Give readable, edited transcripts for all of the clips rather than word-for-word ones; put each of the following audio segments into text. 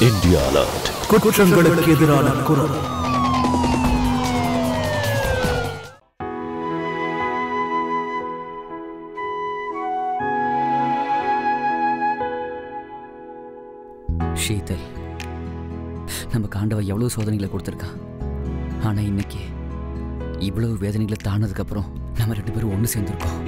India Alert. குற்றங்களுக்கு எதிரான குரல். ஷீதல், நமக்கு ஆண்டவன் எவ்வளவு சோதனைகளை கொடுத்துருக்கான். ஆனா இன்னைக்கு இவ்வளவு வேதனைகளை தாண்டதுக்கு அப்புறம் நம்ம 2 பேரும் ஒன்று சேர்ந்துருக்கோம்.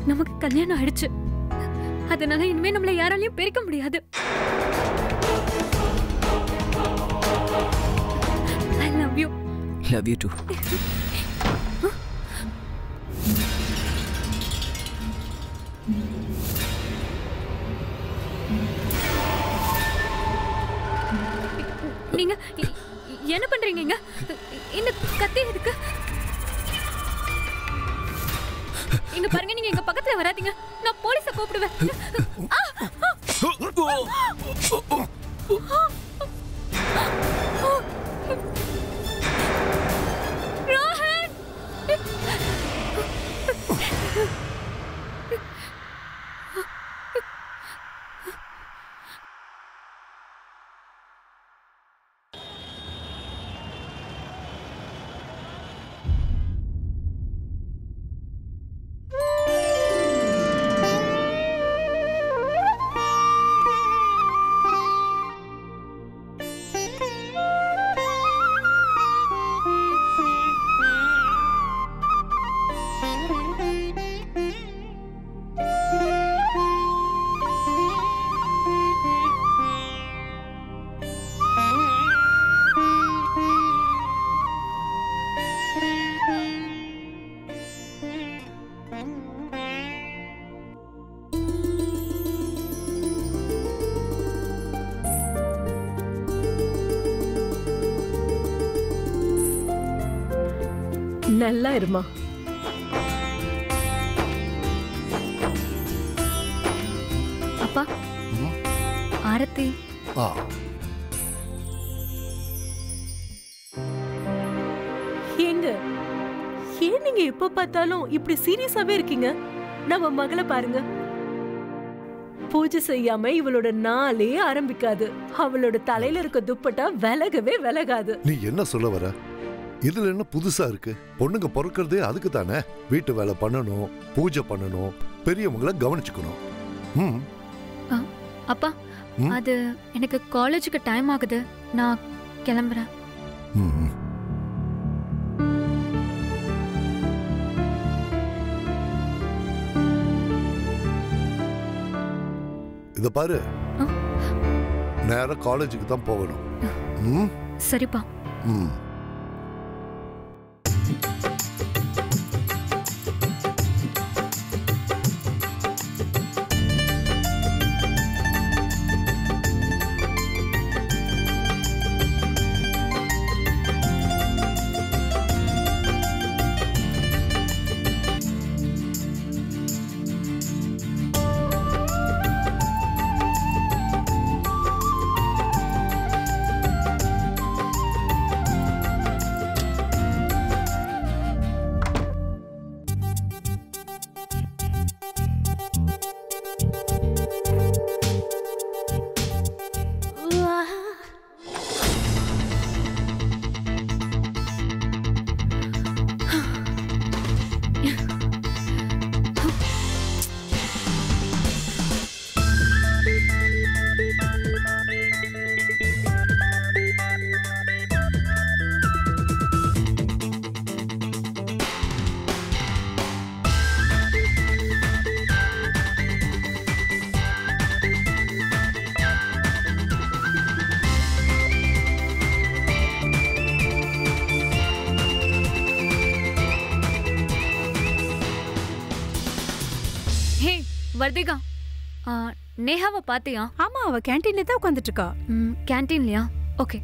நமக்கு கல்யாணம் ஆயிடுச்சு. அதனால இனிமே நம்மள யாராலையும் பிரிக்க முடியாது. I love you. Love you too. நீங்க என்ன பண்றீங்க? இந்த கத்தி எதுக்கு? இங்க பாருங்க, நீங்க எங்க பக்கத்துல வராதீங்க. நான் போலீஸை கூப்பிடுவேன். ரோஹன்! நல்லா இருமா. அப்பா, ஆரத்தி. ஏங்க, ஏன் நீங்க எப்ப பார்த்தாலும் இப்படி சீரியஸாவே இருக்கீங்க? நம்ம மகளை பாருங்க, பூஜை செய்யாம இவளோட நாளே ஆரம்பிக்காது. அவளோட தலையில இருக்க துப்பட்டா விலகவே விலகாது. நீ என்ன சொல்ல வர? இதுல என்ன புதுசா இருக்கு? பொண்ணுங்க பிறக்கிறதே அதுக்கு தானே. வீட்டு வேலை பண்ணணும், பூஜை பண்ணணும், பெரியவங்களை கவனிச்சுக்கணும். அப்பா, அது எனக்கு காலேஜுக்கு டைம் ஆகுது. நான் கிளம்புறேன். இத பாரு, நேரா காலேஜுக்கு தான் போகணும். சரிப்பா. வர்திகா, நேஹாவை பாத்தியா? ஆமா, அவ கேண்டீன்ல தான் உட்கார்ந்துட்டு இருக்கா. கேண்டீன்லயா? ஓகே.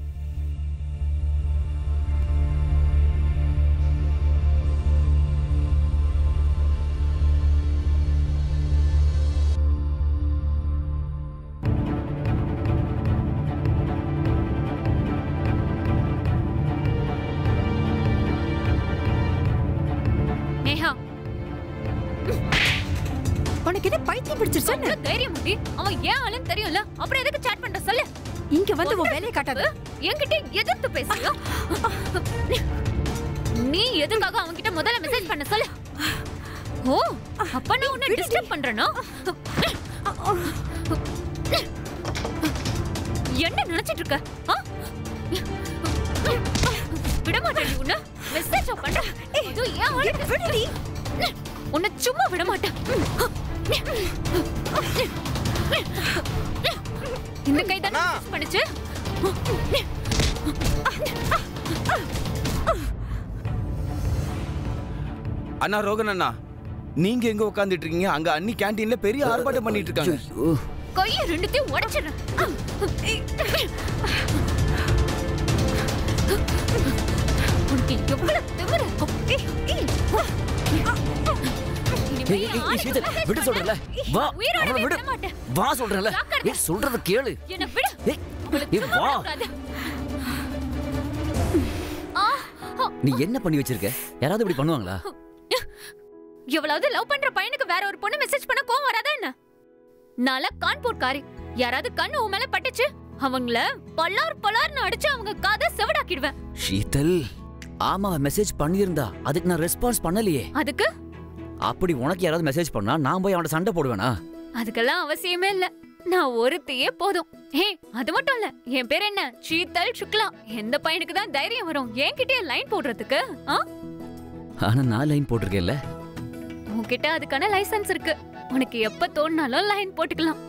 உனக்கு என்ன பைத்தியம் பிடிச்சிருச்சு? தைரியம் முடி. அவன் ஏன் ஆளுன்னு தெரியும்ல. அப்புறம் எதுக்கு சாட் பண்ற சொல்லு. இங்க வந்து உன் வேலையை காட்டாத. என்கிட்ட எதிர்த்து பேசுறியா? நீ எதுக்காக அவன்கிட்ட முதல்ல மெசேஜ் பண்ண சொல்லு. ஓ, அப்ப நான் உன்னை டிஸ்டர்ப் பண்றேனா? என்ன நினைச்சிட்டு இருக்க? விட மாட்டேன் உன்னை. மெசேஜ் பண்ற. ஐயோ, ஏன் ஆளு விடுடி. உன்னை சும்மா விட மாட்டேன். இந்த கை தானே பண்ணுச்சு. அண்ணா ரோகன் அண்ணா, நீங்க எங்க உட்கார்ந்துட்டு இருக்கீங்க? அங்க அண்ணி கேண்டீன்ல பெரிய ஆர்ப்பாட்டம் பண்ணிட்டு இருக்காங்க. கையை ரெண்டுத்தையும் உடைச்சிடுறேன். உனக்கு எவ்வளவு திமிரு. விட்டு சொல்றல. வா, அவளை விடு. வா சொல்றல. சொல்றத கேளு. என்ன விடு. வா. நீ என்ன பண்ணி வச்சிருக்க? யாராவது இப்படி பண்ணுவாங்களா? எவ்வளவு லவ் பண்ற பையனுக்கு வேற ஒரு பொண்ணு மெசேஜ் பண்ண கோவம் வராதா என்ன? நாள கான்பூர் காரி. யாராவது கண்ணு உன் மேல பட்டுச்சு, அவங்கள பலார்னு அடிச்சு அவங்க காதை செவடாக்கிடுவேன். ஷீதல், ஆமா மெசேஜ் பண்ணியிருந்தா, அதுக்கு நான் ரெஸ்பான்ஸ் பண்ணலையே. அதுக்கு அப்படி உனக்கு யாராவது மெசேஜ் பண்ணா நான் போய் அவனோட சண்டை போடுவேனா? அதுக்கெல்லாம் அவசியமே இல்ல. நான் ஒருத்தையே போதும். ஹே, அது மட்டும் இல்ல, என் பேர் என்ன? ஷீதல் சுக்லா. எந்த பையனுக்கு தான் தைரியம் வரும் என்கிட்டயே லைன் போடுறதுக்கு? ஆனா நான் லைன் போட்டிருக்கேன்ல. உன்கிட்ட அதுக்கான லைசன்ஸ் இருக்கு. உனக்கு எப்ப தோணுனாலும் லைன் போட்டுக்கலாம்.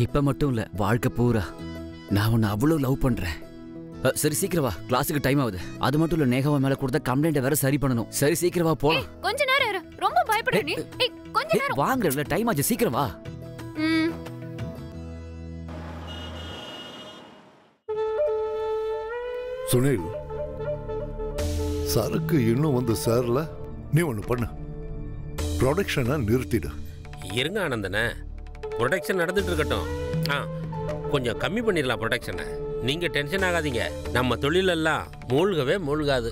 இப்ப மட்டும் இல்ல, வாழ்க்கை பூரா நான் உன்னை அவ்வளவு லவ் பண்றேன். சரி சீக்கிரம் வா, கிளாஸுக்கு டைம் ஆகுது. அது மட்டும் இல்ல, நேகாவா மேல கொடுத்த கம்ப்ளைண்ட் வேற சரி பண்ணணும். சரி சீக்கிரம் வா போலாம். கொஞ்ச நேரம் இரு. ரொம்ப பயப்படுற நீ. கொஞ்ச நேரம் வாங்கல, டைம் ஆச்சு, சீக்கிரம் வா. சுனில், சரக்கு இன்னும் வந்து சேரல. நீ ஒண்ணு பண்ணு, ப்ரொடக்ஷனை நிறுத்திடு. இருங்க ஆனந்தனே, ப்ரொடக்ஷன் நடந்துட்டு இருக்கட்டும். கொஞ்சம் கம்மி பண்ணிடலாம் ப்ரொடக்ஷனை. நீங்க டென்ஷன் ஆகாதீங்க. நம்ம தொழிலெல்லாம் மூழ்கவே மூழ்காது.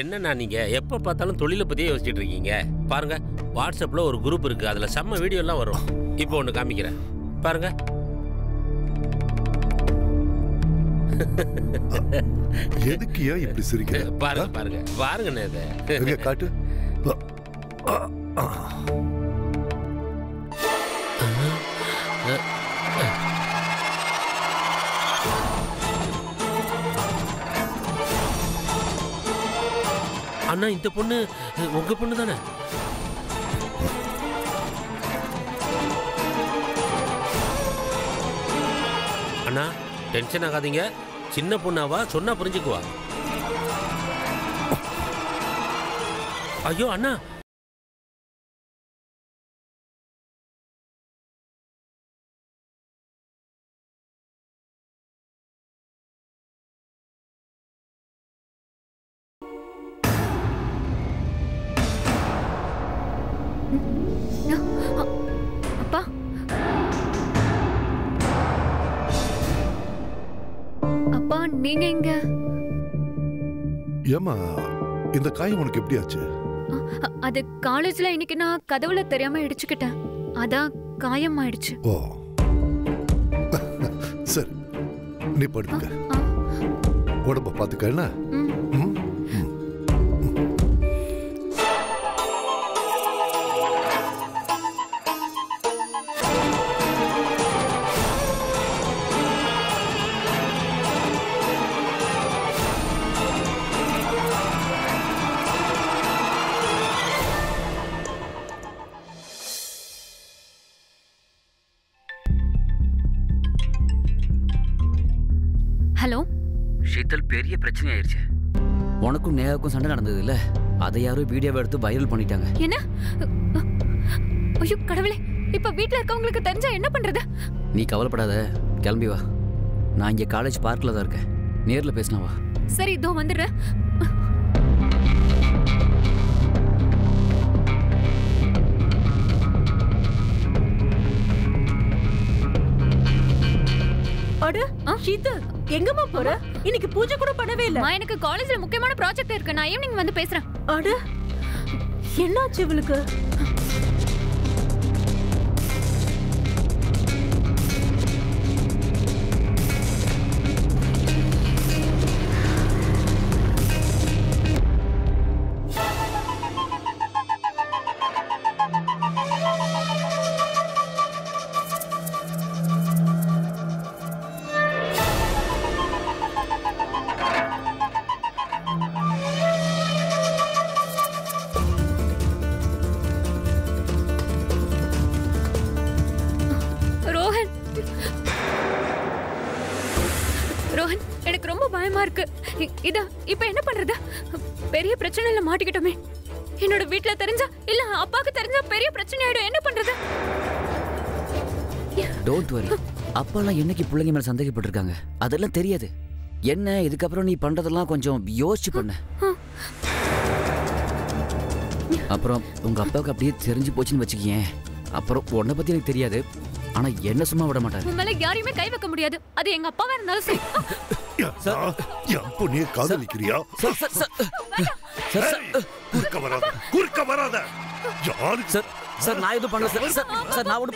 என்னன்னா நீங்க எப்ப பார்த்தாலும் தொழிலை பத்தியே யோசிச்சுட்டு இருக்கீங்க. பாருங்க, வாட்ஸ்அப்ல ஒரு குரூப் இருக்கு, அதுல செம்ம வீடியோ எல்லாம் வரும். இப்போ ஒண்ணு காமிக்கிறேன் பாருங்க. எதுக்கியா இப்படி சிரிக்கிற? பாருங்க பாருங்க பாருங்க. இதை காட்டு. அண்ணா, இந்த பொண்ணு உங்க பொண்ணு தானே? அண்ணா டென்ஷன் ஆகாதீங்க. சின்ன பொண்ணாவா, சொன்னா புரிஞ்சுக்குவா. ஐயோ அண்ணா, அப்பா. அப்பா, நீங்க இங்க? ஏமா, இந்த காயம் உனக்கு எப்படி ஆச்சு? அது காலேஜ்ல இன்னைக்கு நான் கதவுல தெரியாம இடிச்சுக்கிட்டேன். அதான் காயம் ஆயிடுச்சு. ஓ சரி, நீ படுத்துக்க. உடம்ப பாத்துக்க. என்ன? ஹலோ ஷீதல், பெரிய பிரச்சனை ஆயிடுச்சு. உனக்கும் நேகாவுக்கும் சண்டை நடந்தது இல்ல, அதை யாரும் வீடியோவை எடுத்து வைரல் பண்ணிட்டாங்க. என்ன? ஐயோ கடவுளே, இப்ப வீட்ல இருக்கவங்களுக்கு தெரிஞ்சா என்ன பண்றது? நீ கவலைப்படாத, கிளம்பி வா. நான் இங்க காலேஜ் பார்க்ல தான் இருக்கேன், நேர்ல பேசினா வா. சரி, இதோ வந்துடுறேன். அட ஷீதல் எங்கம்மா போற? இன்னைக்கு பூஜை கூட பண்ணவே இல்ல. எனக்கு காலேஜ்ல முக்கியமான ப்ராஜெக்ட் இருக்கு. நான் ஈவினிங் வந்து பேசுறேன். அட என்னாச்சு இவளுக்கு? இப்ப என்ன பண்றது? பெரிய பிரச்சனைல மாட்டிக்கிட்டோமே. என்னோட வீட்ல தெரிஞ்சா இல்ல அப்பாக்கு தெரிஞ்சா பெரிய பிரச்சனை ஆயிடும். என்ன பண்றது? Don't worry. அப்பாலாம் என்னைக்கு பிள்ளைங்க மேல சந்தேகப்பட்டிருக்காங்க அதெல்லாம் தெரியாது. என்ன இதுக்கப்புறம் நீ பண்றதெல்லாம் கொஞ்சம் யோசிச்சு பண்ண. அப்புறம் உங்க அப்பாவுக்கு அப்படியே தெரிஞ்சு போச்சுன்னு வச்சுக்கேன். அப்புறம் உன்னை பத்தி எனக்கு தெரியாது. ஆனா என்ன சும்மா விட மாட்டாரு. உண்மையில யாரையுமே கை வைக்க முடியாது. அது எங்க அப்பாவா இருந்தாலும் சரி. நீ காதலிக்கிறியா? குறுக்க வராத. சார் நான் எதுவும் பண்ணல சார். சார் நான் ஒண்ணு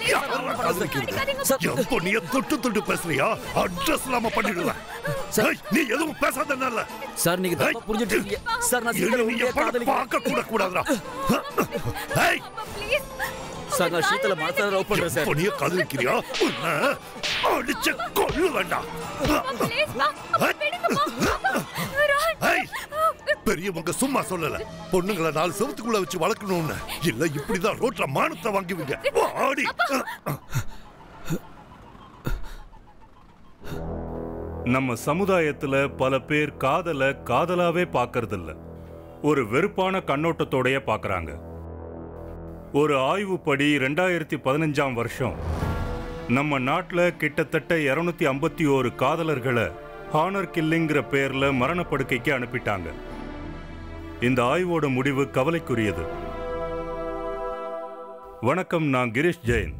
நீ தொட்டு பேசுறியா? அட்ரஸ் இல்லாம பண்ணிடுவேன். நீ எதுவும் பேசாதனால சார் நீங்க தப்பா புரிஞ்சிட்டு இருக்கீங்க. சார் நான் சீக்கிரம் பார்க்க கூட கூடாதுடா. சார் நான் ஷீதல மாத்திர லவ் பண்றேன் சார். நீ காதலிக்கிறியா? அடிச்சு கொல்ல வேண்டாம். பெரியவங்க சும்மா சொல்லல. பொண்ணுங்களை 4 செவத்துக்குள்ள வச்சு வளர்க்கணும்னு இல்ல. இப்படிதான் ரோட்ல மானத்தை வாங்குவீங்க. ஆடி நம்ம சமுதாயத்துல பல பேர் காதலாவே பார்க்கறது இல்ல. ஒரு வெறுப்பான கண்ணோட்டத்தோடய பார்க்கறாங்க. ஒரு ஆய்வுப்படி 2015ஆம் வருஷம் நம்ம நாட்டில் கிட்டத்தட்ட 251 காதலர்களை ஹானர் கில்லிங்கிற பேர்ல மரணப்படுக்கைக்கு அனுப்பிட்டாங்க. இந்த ஆய்வோட முடிவு கவலைக்குரியது. வணக்கம், நான் கிரீஷ் ஜெயின்.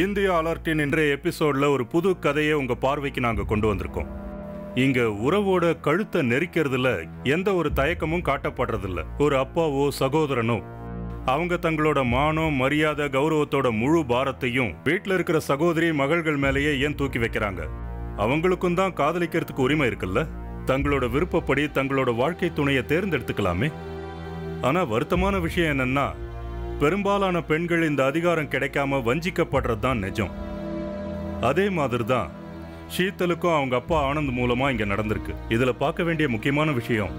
இந்தியா அலர்ட்டின் இன்றைய எபிசோட்ல ஒரு புது கதையை உங்க பார்வைக்கு நாங்க கொண்டு வந்திருக்கோம். இங்க உறவோட கழுத்தை நெரிக்கிறதுல எந்த ஒரு தயக்கமும் காட்டப்படுறதில்ல. ஒரு அப்பாவோ சகோதரனோ அவங்க தங்களோட மானம், மரியாதை, கௌரவத்தோட முழு பாரத்தையும் வீட்டில் இருக்கிற சகோதரி மகள்கள் மேலேயே ஏன் தூக்கி வைக்கிறாங்க? அவங்களுக்கும் தான் காதலிக்கிறதுக்கு உரிமை இருக்குல்ல. தங்களோட விருப்பப்படி தங்களோட வாழ்க்கை துணையை தேர்ந்தெடுத்துக்கலாமே. ஆனா வருத்தமான விஷயம் என்னன்னா, பெரும்பாலான பெண்கள் இந்த அதிகாரம் கிடைக்காம வஞ்சிக்கப்படுறது தான் நிஜம். அதே மாதிரி தான் ஷீதலுக்கும் அவங்க அப்பா ஆனந்த் மூலமா இங்க நடந்திருக்கு. இதுல பார்க்க வேண்டிய முக்கியமான விஷயம்,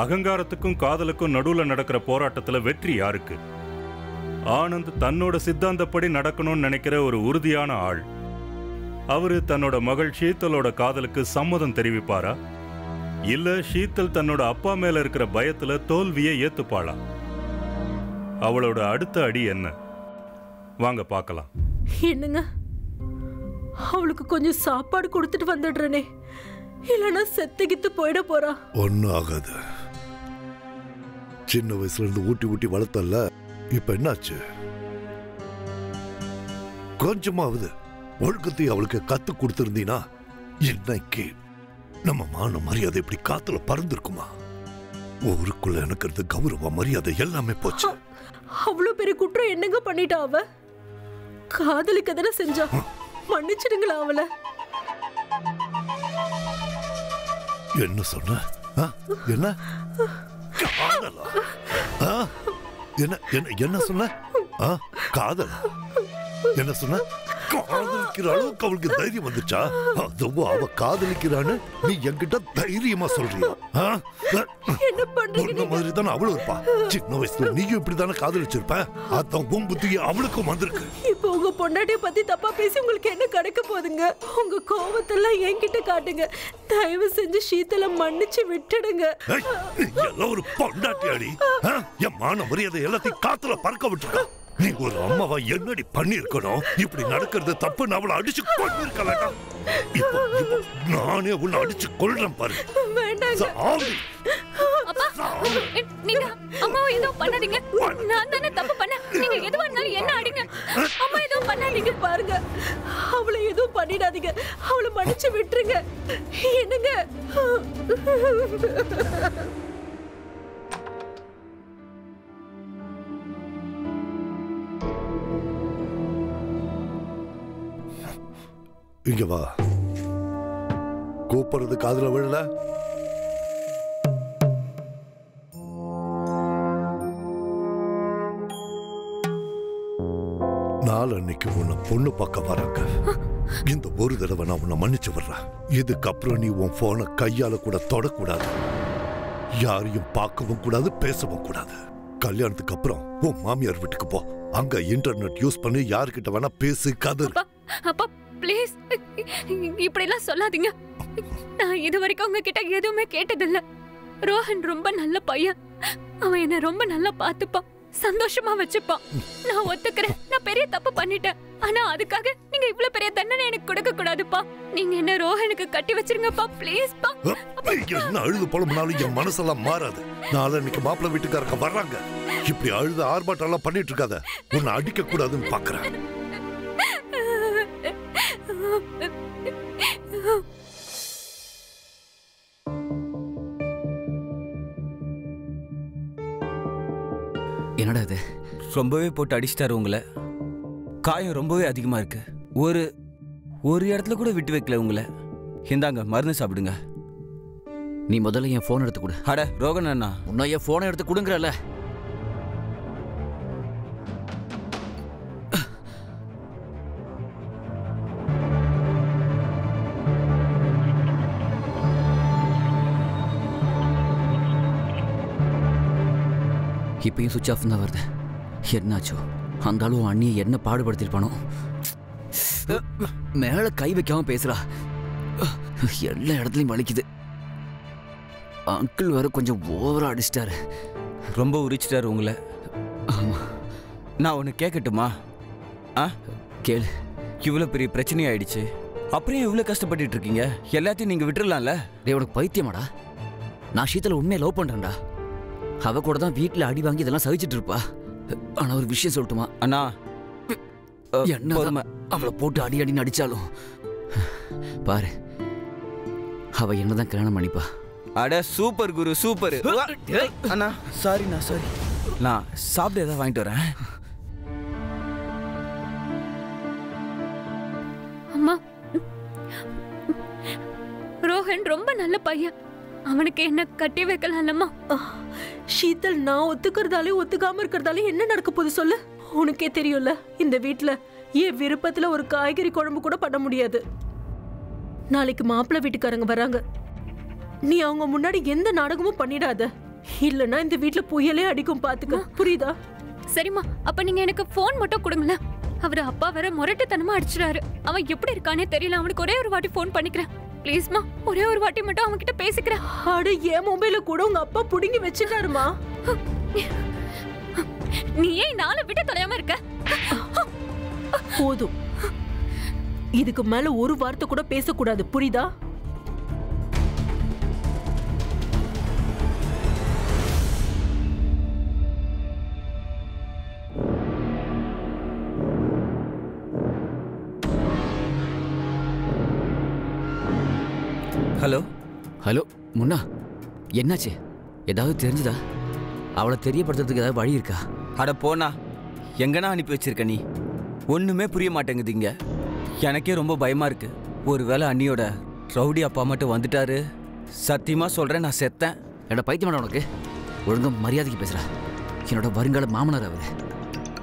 அகங்காரத்துக்கும் காதலுக்கும் நடுவுல நடக்கிற போராட்டத்துல வெற்றி யாருக்கு? ஆனந்த் தன்னோட சித்தாந்தப்படி நடக்கணும்னு நினைக்கிற ஒரு உறுதியான ஆள். அவரு தன்னோட மகள் ஷீதலோட காதலுக்கு சம்மதம் தெரிவிப்பாரா? இல்ல ஷீதல் தன்னோட அப்பா மேல இருக்கிற பயத்துல தோல்வியை ஏத்துப்பாளா? அவளோட அடுத்த அடி என்ன? வாங்க பார்க்கலாம். என்னங்க, அவளுக்கு கொஞ்சம் சாப்பாடு கொடுத்துட்டு வந்துடுறேனே, இல்லைன்னா செத்துக்கிட்டு போயிட போறா. ஒன்னும் ஆகாது. சின்ன வயசுல இருந்து ஊட்டி வளர்த்தல்ல, இப்ப என்னாச்சு? கொஞ்சமாவது ஒழுக்கத்தை அவளுக்கு கத்து கொடுத்திருந்தீனா இன்னைக்கு நம்ம மான மரியாதை இப்படி காத்துல பறந்துருக்குமா? ஊருக்குள்ள எனக்கு கௌரவ மரியாதை எல்லாமே போச்சு. அவ்வளவு பெரிய குற்றம் என்னங்க பண்ணிட்டா அவ? காதலிக்க தானே செஞ்சா. மன்னிச்சிடுங்களா அவளை. என்ன சொன்ன? என்ன காதலா? என்ன சொன்ன? காதல் என்ன சொன்ன? காதலிக்கிற அளவுக்கு அவளுக்கு தைரியம் வந்துச்சா? அதுவும் அவ காதலிக்கிறான்னு நீ என்கிட்ட தைரியமா சொல்றியா? என்ன பண்றீங்க? மாதிரி தானே அவளும் இருப்பா. சின்ன வயசுல நீயும் இப்படிதானே காதலிச்சிருப்ப. அதான் உன் புத்தி அவளுக்கும் வந்திருக்கு. இப்போ உங்க பொண்டாட்டிய பத்தி தப்பா பேசி உங்களுக்கு என்ன கிடைக்க போகுதுங்க? உங்க கோவத்தெல்லாம் என்கிட்ட காட்டுங்க. தயவு செஞ்சு ஷீதலை மன்னிச்சு விட்டுடுங்க. எல்லாம் ஒரு பொண்டாட்டியாடி. என் மான மரியாதை எல்லாத்தையும் காத்துல பறக்க விட்டுருக்க. நீ ஒரு அம்மாவா என்னடி பண்ணி இருக்கணும்? இப்படி நடக்கிறது தப்பு. அவளை அடிச்சு கொண்டு இருக்க வேண்டாம். இப்போ நானே உன்னை அடிச்சு கொள்றேன் பாரு. நீங்க அம்மாவை எதுவும் பண்ணாதீங்க. நான் தானே தப்பு பண்ண. நீங்க எதுவா இருந்தாலும் என்ன அடிங்க. அம்மா எதுவும் பண்ணாதீங்க. பாருங்க, அவளை எதுவும் பண்ணிடாதீங்க. அவளை மன்னிச்சு விட்டுருங்க. என்னங்க? இங்க வா. கூப்பிடுறது காதுல விழல? நாளன்னைக்கு உன்னை பொண்ணு பார்க்க வராங்க. இந்த ஒரு தடவை நான் உன்னை மன்னிச்சு விடுறேன். இதுக்கப்புறம் நீ உன் போனை கையால கூட தொடக்கூடாது, யாரையும் பார்க்கவும் கூடாது, பேசவும் கூடாது. கல்யாணத்துக்கு அப்புறம் உன் மாமியார் வீட்டுக்கு போ. அங்க இன்டர்நெட் யூஸ் பண்ணி யாருக்கிட்ட வேணா பேசு, கதறு. அப்பா ப்ளீஸ் இப்படி எல்லாம் சொல்லாதீங்க. நான் இது வரைக்கும் உங்ககிட்ட எதுவுமே கேட்டதில்ல. ரோஹன் ரொம்ப நல்ல பையன். அவன் என்ன ரொம்ப நல்லா பார்த்துப்பான், சந்தோஷமா வச்சுப்பான். நான் ஒத்துக்கிறேன், நான் பெரிய தப்பு பண்ணிட்டேன். ஆனா அதுக்காக நீங்க இவ்வளவு பெரிய தண்டனை எனக்கு கொடுக்க கூடாதுப்பா. நீங்க என்ன ரோஹனுக்கு கட்டி வச்சிருங்கப்பா ப்ளீஸ் பா. என்ன அழுது புலம்புனாலும் என் மனசெல்லாம் மாறாது. நாளன்னைக்கு மாப்பிள்ளை வீட்டுக்காரங்க வர்றாங்க. இப்படி அழுது ஆர்ப்பாட்டம் எல்லாம் பண்ணிட்டு இருக்காத. உன்னை அடிக்க கூடாதுன்னு பாக்குறேன். என்னடா இது? ரொம்பவே போட்டு அடிச்சிட்டாரு உங்களை. காயம் ரொம்பவே அதிகமா இருக்கு. ஒரு இடத்துல கூட விட்டு வைக்கல உங்களை. இந்தாங்க மருந்து சாப்பிடுங்க. நீ முதல்ல என் போன் எடுத்து கொடு. அட ரோகன் அண்ணா, உன்னை என் போனை எடுத்து கொடுங்கறல. இப்பயும் சுவிட்ச் ஆஃப் தான் வருது. என்னாச்சோ? அந்த அளவு அண்ணியை என்ன பாடுபடுத்திருப்பானோ. மேல கை வைக்காம பேசுறா. எல்லா இடத்துலயும் வலிக்குது. அங்கிள் வேற கொஞ்சம் ஓவரா அடிச்சிட்டாரு. ரொம்ப உரிச்சிட்டாரு உங்களை. நான் ஒன்று கேட்கட்டுமா? கேளு. இவ்வளோ பெரிய பிரச்சனை ஆயிடுச்சு, அப்புறம் இவ்வளோ கஷ்டப்பட்டு இருக்கீங்க. எல்லாத்தையும் நீங்க விட்டுறலாம்ல. டேய், உனக்கு பைத்தியமாடா? நான் ஷீத்தல உண்மையை லவ் பண்றேன்டா. அவ கூட தான் வீட்டுல அடி வாங்கி இதெல்லாம் சகிச்சிட்டு இருப்பா. ஆனா ஒரு விஷயம் சொல்லட்டுமா அண்ணா? என்ன அவளை போட்டு அடி அடின்னு அடிச்சாலும் பாரு, அவ என்னதான் கல்யாணம் பண்ணிப்பா. அட சூப்பர் குரு, சூப்பர். அண்ணா சாரிண்ணா, சாரி. நான் சாப்பிட்டு ஏதாவது வாங்கிட்டு வரேன். அம்மா, ரோஹன் ரொம்ப நல்ல பையன். அவனுக்கு என்ன கட்டி வைக்கலாம்மா? ஷீதல், நான் ஒத்துக்கிறதாலே ஒத்துக்காம இருக்கிறதாலே என்ன நடக்க போகுது சொல்லு. உனக்கே தெரியும்ல, இந்த வீட்டுல என் விருப்பத்துல ஒரு காய்கறி குழம்பு கூட பண்ண முடியாது. நாளைக்கு மாப்பிள்ளை வீட்டுக்காரங்க வராங்க. நீ அவங்க முன்னாடி எந்த நாடகமும் பண்ணிடாத. இல்லன்னா இந்த வீட்டுல புயலே அடிக்கும், பாத்துக்க. புரியுதா? சரிம்மா, அப்ப நீங்க எனக்கு போன் மட்டும் கொடுங்களேன். அவரு அப்பா வேற முரட்டுத்தனமா அடிச்சுறாரு. அவன் எப்படி இருக்கானே தெரியல. அவனுக்கு ஒரே ஒரு வாட்டி போன் பண்ணிக்கிறேன் ப்ளீஸ்மா. ஒரே ஒரு வாட்டி மட்டும் அவன் கிட்ட பேசிக்கிறேன். அட, என் மொபைல கூட உங்க அப்பா புடுங்கி வச்சிட்டாருமா. நீ ஏன் நாளை விட்டு தொலையாம இருக்க? போதும், இதுக்கு மேல ஒரு வார்த்தை கூட பேசக்கூடாது, புரியுதா? ஹலோ ஹலோ முன்னா, என்னாச்சு? ஏதாவது தெரிஞ்சுதா? அவளை தெரியப்படுத்துறதுக்கு ஏதாவது வழி இருக்கா? அட போனா, எங்கனா அனுப்பி வச்சிருக்க நீ? ஒண்ணுமே புரிய மாட்டேங்குதுங்க. எனக்கே ரொம்ப பயமா இருக்கு. ஒருவேளை அண்ணியோட ரவுடி அப்பா மட்டும் வந்துட்டாரு. சத்தியமா சொல்றேன், நான் செத்தேன். என்னோட பைத்தியமாடா உனக்கு? ஒழுங்கா மரியாதைக்கு பேசுறா. என்னோட வருங்கால மாமனார் அவரு.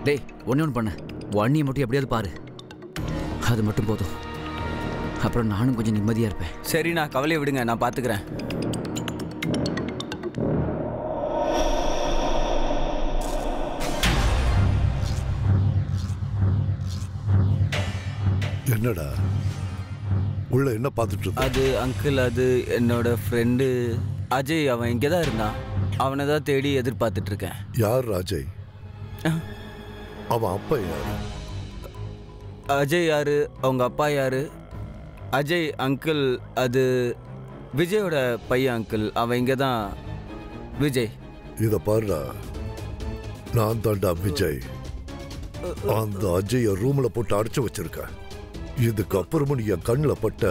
டேய், ஒன்று பண்ண, உன் அண்ணியை மட்டும் எப்படியாவது பாரு. அது மட்டும் போதும். அப்புறம் நானும் கொஞ்சம் நிம்மதியா இருப்பேன். சரி, நான் கவலையை விடுங்க, நான் பாத்துக்கிறேன். என்னடா உள்ள என்ன பார்த்துட்டு இருக்க? அது அங்கிள், அது என்னோட ஃப்ரெண்டு அஜய். அவன் இங்கே தான் இருந்தான். அவனை தான் தேடி எதிர்பார்த்துட்டு இருக்கேன். யார் அஜய்? அவன் அப்பா யாரு? அஜய் யாரு? அவங்க அப்பா யாரு? அஜய் அங்கிள், அது விஜயோட பையன் அங்கிள். அவன் இங்கே தான். விஜய். இத பாருடா, நான் தாண்டா விஜய். அந்த அஜய ரூம்ல போட்டு அடைச்சு வச்சிருக்க. இதுக்கப்புறமும் நீ என் கண்ணுல பட்ட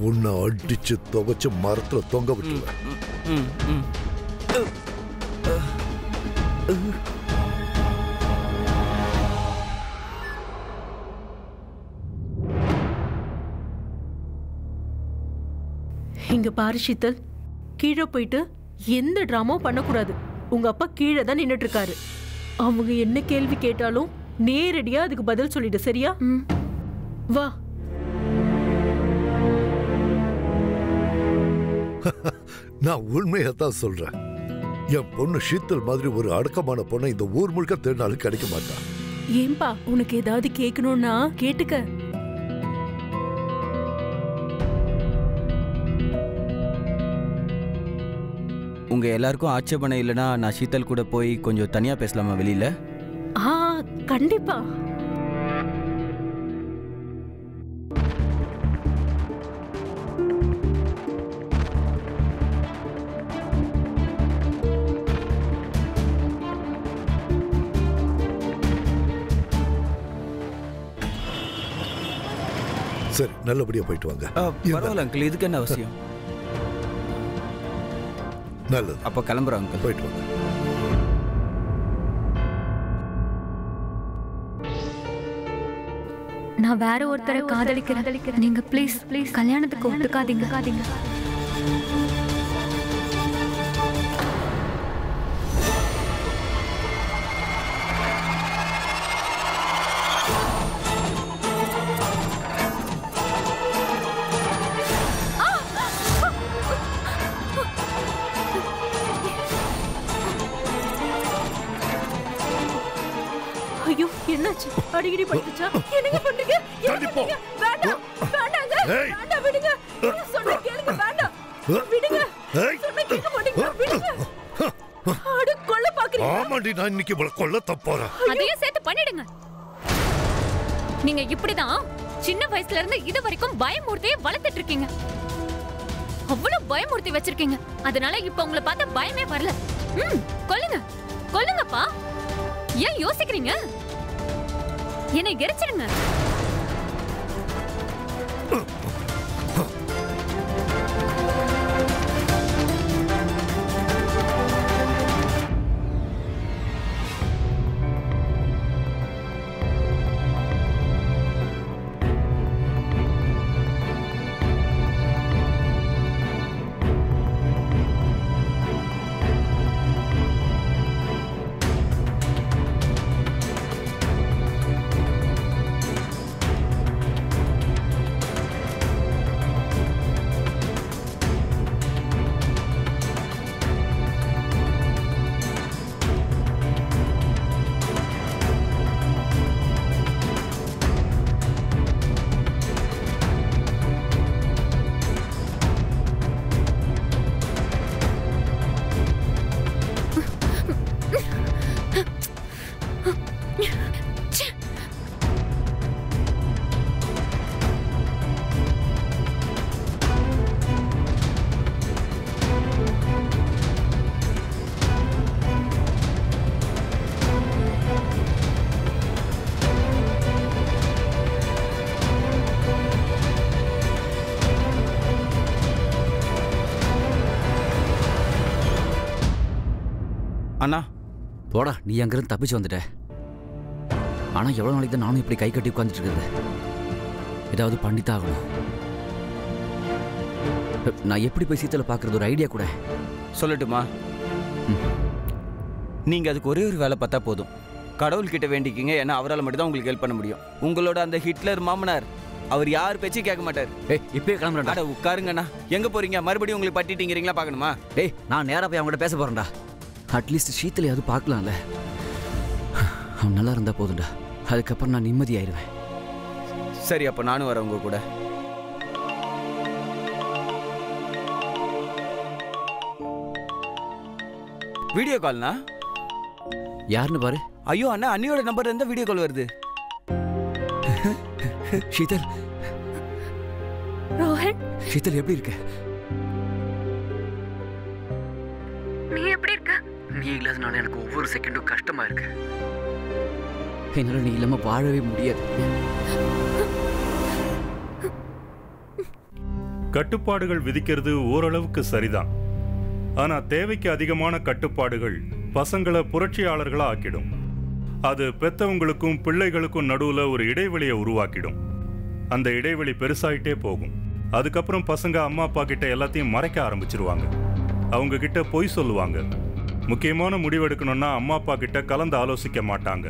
உன்னை அடிச்சு துவைச்சு மரத்துல தொங்க விட்டுருவேன். இங்க பாரு ஷீதல், கீழே போயிட்டு எந்த டிராமாவும் பண்ணக்கூடாது. உங்க அப்பா கீழே தான் நின்னுட்டு இருக்காரு. அவங்க என்ன கேள்வி கேட்டாலும் நேரடியா அதுக்கு பதில் சொல்லிடு, சரியா? வா. நான் உண்மையத்தான் சொல்றேன். என் பொண்ணு ஷீத்தல் மாதிரி ஒரு அடக்கமான பொண்ணை இந்த ஊர் முழுக்க தேடினாலும் கிடைக்க மாட்டான். ஏன்பா, உனக்கு ஏதாவது கேட்கணும்னா கேட்டுக்க. உங்க எல்லாருக்கும் ஆட்சேபனை இல்லைன்னா நான் ஷீதல் கூட போய் கொஞ்சம் தனியா பேசலாமா வெளியில? கண்டிப்பா. சரி, நல்லபடியா போயிட்டு வாங்க. பரவாயில்ல அங்கிள், இதுக்கு என்ன அவசியம்? நல்லது. அப்ப கிளம்புறோம் அங்கிள். போயிட்டு வாங்க. நான் வேற ஒருத்தரை காதலிக்கிறேன். நீங்க ப்ளீஸ் கல்யாணத்துக்கு ஒத்துக்காதீங்க. ஐயோ, என்னாச்சு? அடிக்கடி பட்டுச்சா? என்னங்க பண்றீங்க? வேண்டாம், வேண்டாங்க. வேண்டாம், விடுங்க. சொன்ன கேளுங்க, வேண்டாம். விடுங்க. சொன்ன கேட்க மாட்டீங்க, விடுங்க. அட, கொல்ல பாக்குறீங்க? ஆமாடி, நான் இன்னைக்கு இவளை கொல்ல தப்போறேன். அதையும் சேர்த்து பண்ணிடுங்க. நீங்க இப்படிதான் சின்ன வயசுல இருந்து இது வரைக்கும் பயமூர்த்தியை வளர்த்துட்டு இருக்கீங்க. அவ்வளவு பயமூர்த்தி வச்சிருக்கீங்க. அதனால இப்ப உங்களை பார்த்தா பயமே வரல. கொல்லுங்கப்பா. ஏன் யோசிக்கிறீங்க? என்னை எரிச்சிடுங்க. அண்ணா, போடா, நீ அங்கிருந்து தப்பிச்சு வந்துட்ட. ஆனா எவ்வளவு நாளைக்கு தான் நானும் இப்படி கை கட்டி உட்காந்துட்டு இருக்கிறது? ஏதாவது பண்ணித்தாகணும். நான் எப்படி போய் சீத்தலை பார்க்கறது ஒரு ஐடியா கூட சொல்லட்டுமா? நீங்க அதுக்கு ஒரே ஒரு வேலை பார்த்தா போதும். கடவுள்கிட்ட வேண்டிக்கிங்க, ஏன்னா அவரால் மட்டும் தான் உங்களுக்கு ஹெல்ப் பண்ண முடியும். உங்களோட அந்த ஹிட்லர் மாமனார், அவர் யார் பேச்சும் கேட்க மாட்டார். இப்பயே கிளம்புறா. உட்காருங்கண்ணா. எங்க போறீங்க? மறுபடியும் உங்களுக்கு பட்டிட்டீங்கிறீங்களா? பார்க்கணுமா? நான் நேராக போய் அவங்ககிட்ட பேச போறேன்டா. அட்லீஸ்ட் ஷீத்தலையாவது பார்க்கலாம்ல. அவன் நல்லா இருந்தா போதும்டா. அதுக்கப்புறம் நான் நிம்மதியாயிருவேன். சரி, அப்ப நானும் வரேன் உங்க கூட. வீடியோ கால்னா யாருன்னு பாரு. ஐயோ அண்ணா, அண்ணியோட நம்பர் இருந்தா வீடியோ கால் வருது. ஷீதல். ரோஹன், ஷீதல் எப்படி இருக்க? நீ எப்படி இருக்க? நீ இல்லாதனால எனக்கு ஒவ்வொரு செகண்டும் கஷ்டமா இருக்கு. என்னால நீ இல்லாம வாழவே முடியாது. கட்டுப்பாடுகள் விதிக்கிறது ஓரளவுக்கு சரிதான். ஆனா தேவைக்கு அதிகமான கட்டுப்பாடுகள் பசங்களை புரட்சியாளர்களா ஆக்கிடும். அது பெத்தவங்களுக்கும் பிள்ளைகளுக்கும் நடுவுல ஒரு இடைவெளியை உருவாக்கிடும். அந்த இடைவெளி பெருசாயிட்டே போகும். அதுக்கப்புறம் பசங்க அம்மா அப்பா கிட்ட எல்லாத்தையும் மறைக்க ஆரம்பிச்சிருவாங்க. அவங்க கிட்ட பொய் சொல்லுவாங்க. முக்கியமான முடிவெடுக்கணும்னா அம்மா அப்பா கிட்ட கலந்து ஆலோசிக்க மாட்டாங்க.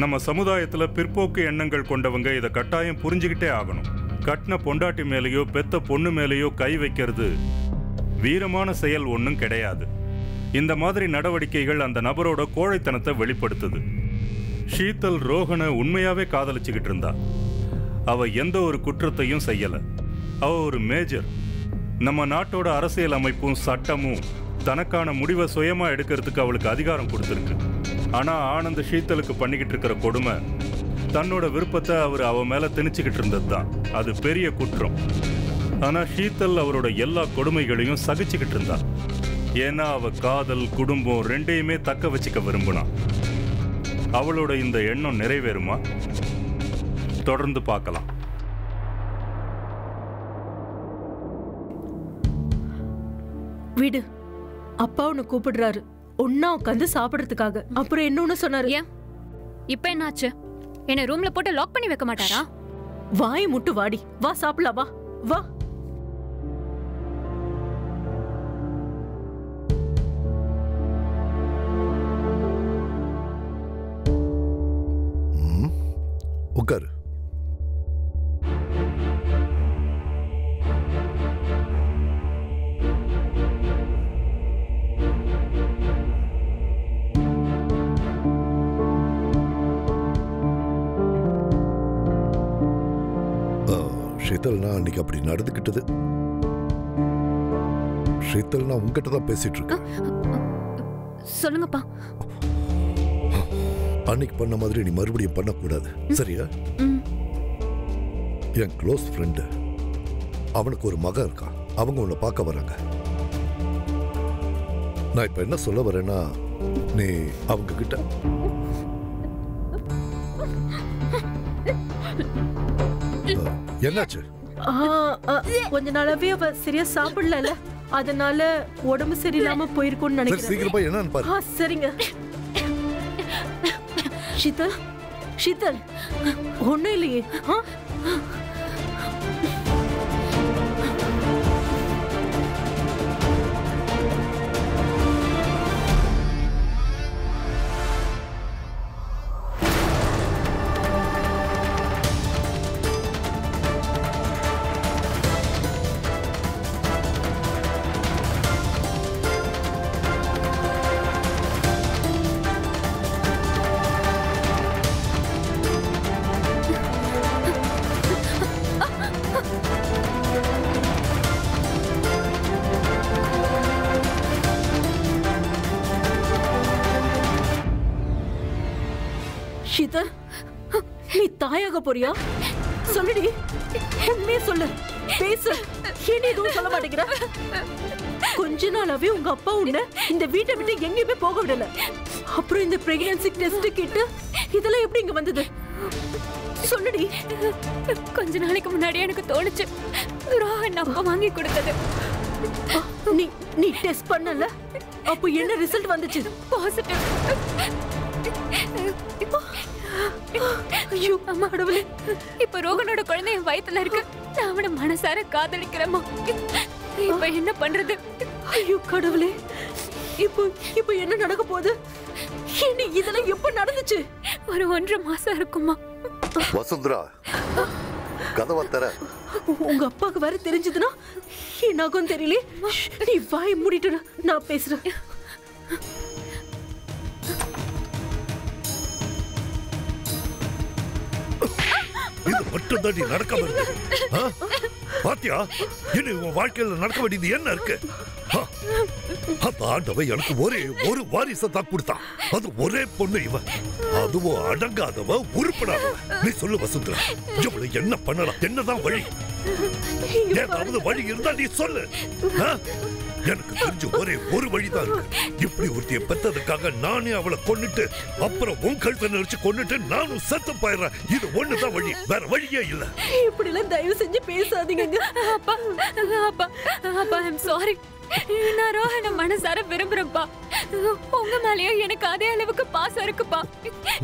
நம்ம சமுதாயத்துல பிற்போக்கு எண்ணங்கள் கொண்டவங்க இதை கட்டாயம் புரிஞ்சுக்கிட்டே ஆகணும். கட்டின பொண்டாட்டி மேலேயோ பெத்த பொண்ணு மேலேயோ கை வைக்கிறது வீரமான செயல் ஒன்றும் கிடையாது. இந்த மாதிரி நடவடிக்கைகள் அந்த நபரோட கோழைத்தனத்தை வெளிப்படுத்துது. ஷீதல் ரோஹனை உண்மையாவே காதலிச்சுக்கிட்டு இருந்தா. அவ எந்த ஒரு குற்றத்தையும் செய்யல. அவ ஒரு மேஜர். நம்ம நாட்டோட அரசியல் அமைப்பும் சட்டமும் தனக்கான முடிவை சுயமா எடுக்கிறதுக்கு அவளுக்கு அதிகாரம் கொடுத்துருக்கு. ஆனா ஆனந்த் ஷீதலுக்கு பண்ணிக்கிட்டு இருக்கிற கொடுமை, தன்னோட விருப்பத்தை அவர் அவ மேல திணிச்சுக்கிட்டு இருந்தது தான். அது பெரிய குற்றம். ஆனா ஷீதல் அவரோட எல்லா கொடுமைகளையும் சகிச்சுக்கிட்டு இருந்தா. ஏன்னா அவ காதல் குடும்பம் ரெண்டையுமே தக்க வச்சுக்க விரும்பினா. அவளோட இந்த எண்ணம் நிறைவேறுமா? தொடர்ந்து பார்க்கலாம். வீடு அப்பா உன்னை கூப்பிடுறாரு, ஒன்னா உட்காந்து சாப்பிடுறதுக்காக. அப்புறம் இன்னொன்னு சொன்னாரு. ஏன் இப்ப என்னாச்சு? என்ன ரூம்ல போட்டு லாக் பண்ணி வைக்க மாட்டாரா? வாய் முட்டு வாடி, வா சாப்பிடலாம், வா வா. உட்காரு. ஷீதல்னா அன்னைக்கு அப்படி நடந்துக்கிட்டது. ஷீதல் நான் உங்ககிட்ட தான் பேசிட்டு இருக்கேன். சொல்லுங்கப்பா. அன்னைக்கு பண்ண மாதிரி நீ மறுபடியும் பண்ணக்கூடாது, சரியா? என் க்ளோஸ் ஃப்ரெண்டு, அவனுக்கு ஒரு மகன் இருக்கான். அவங்க உன்னை பார்க்க வராங்க. நான் இப்ப என்ன சொல்ல வரேன்னா, நீ அவங்க கிட்ட என்னாச்சு? கொஞ்ச நாளாவே அவ சரியா சாப்பிடல, அதனால உடம்பு சரியில்லாம போயிருக்கும்னு நினைக்கிறேன். சீக்கிரமா என்னன்னு பாரு. சரிங்க. ஷீதல், ஷீதல், ஒண்ணும் இல்லையே. ஷீதல், நீ தாயாக போறியா? சொல்லுடி, உண்மையே சொல்லு, பேசு. ஏன் எதுவும் சொல்ல மாட்டேங்கிற? கொஞ்ச நாளாவே உங்க அப்பா உன்னை இந்த வீட்டை விட்டு எங்கேயுமே போக விடல. அப்புறம் இந்த பிரெக்னன்சி டெஸ்ட் கிட்ட இதெல்லாம் எப்படி இங்க வந்தது? சொல்லுடி. கொஞ்ச நாளைக்கு முன்னாடி எனக்கு தோணுச்சு, ரோஹன் அப்பா வாங்கி கொடுத்தது. நீ டெஸ்ட் பண்ணல? அப்போ என்ன ரிசல்ட் வந்துச்சு? பாசிட்டிவ். ஐயோ அம்மா கடவுளே, இப்ப ரோகனோட குழந்தை என் வயித்துல இருக்கு. நான் அவனை மனசார காதலிக்கிறேம்மா. இப்ப என்ன பண்றது? ஐயோ கடவுளே, இப்போ என்ன நடக்க போகுது? இதெல்லாம் எப்ப நடந்துச்சு? ஒரு 1.5 மாசம் இருக்குமா. வசுந்தரா, கதவை தர. உங்க அப்பாக்கு வேற தெரிஞ்சதுன்னா என்னாகும் தெரியல. நீ வாய் மூடிட்டு, நான் பேசுறேன். இது மட்டும் தான் நீ நடக்காம இருக்கு. பாத்தியா, இனி உன் வாழ்க்கையில நடக்க வேண்டியது என்ன இருக்கு? அந்த ஆண்டவன் எனக்கு ஒரே ஒரு வாரிசை தான் கொடுத்தான். அது ஒரே பொண்ணு. இவன் அதுவும் அடங்காதவ, உருப்படாதவ. நீ சொல்லு வசுந்தரா, இவளை என்ன பண்ணலாம்? என்னதான் வழி? ஏதாவது வழி இருந்தா நீ சொல்லு. எனக்கு தெரிஞ்ச ஒரே ஒரு வழிதான் இருக்கு. இப்படி ஒருத்திய பெத்ததுக்காக நானே அவளை கொன்னுட்டு அப்புறம் உன் கழுத்தை நெரிச்சு கொன்னுட்டு நானும் செத்து போயிடுறேன். இது ஒண்ணுதான் வழி, வேற வழியே இல்ல. இப்படி எல்லாம் தயவு செஞ்சு பேசாதீங்க. அப்பா அப்பா அப்பா ஐம் சாரி. நான் ரோஹனை மனசார விரும்புறேன்ப்பா. உங்க மேலயும் எனக்கு அதே அளவுக்கு பாசம் இருக்குப்பா.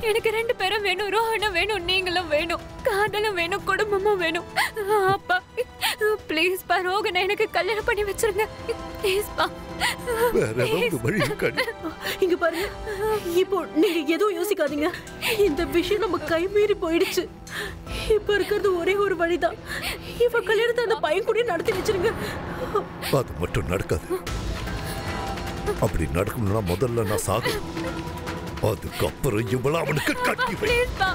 எனக்கு 2 பேரும் வேணும். ரோஹனும் வேணும், நீங்களும் வேணும், காதலும் வேணும், குடும்பமும் வேணும். அப்பா ப்ளீஸ் பா, ரோஹனை எனக்கு கல்யாணம் பண்ணி வச்சிருங்க ப்ளீஸ் பா. வேற ஏதாவது வழி இருக்காது. இங்க பாருங்க, இப்போ நீங்க எதுவும் யோசிக்காதீங்க. இந்த விஷயம் நம்ம கை மீறி போயிடுச்சு. இப்ப இருக்கிறது ஒரே ஒரு வழிதான். இவ கல்யாணத்தை அந்த பையன் கூட நடத்தி வச்சிருங்க. அது மட்டும் நடக்காது. அப்படி நடக்கணும்னா முதல்ல நான் சாகணும். அதுக்கப்புறம் இவள அவனுக்கு கட்டி வை. ப்ளீஸ் பா.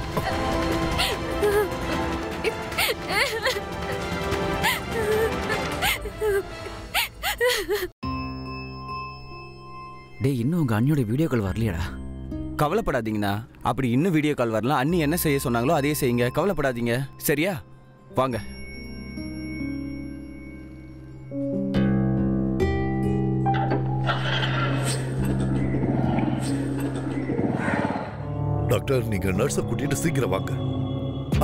டேய், இன்னும் உங்க அண்ணியோட வீடியோ கால் வரலையாடா? கவலைப்படாதீங்கண்ணா. அப்படி இன்னும் வீடியோ கால் வரலாம். அண்ணி என்ன செய்ய சொன்னாங்களோ அதே செய்யுங்க. கவலைப்படாதீங்க, சரியா? வாங்க. டாக்டர், நீங்க நர்ஸை கூட்டிட்டு சீக்கிரம் வாங்க.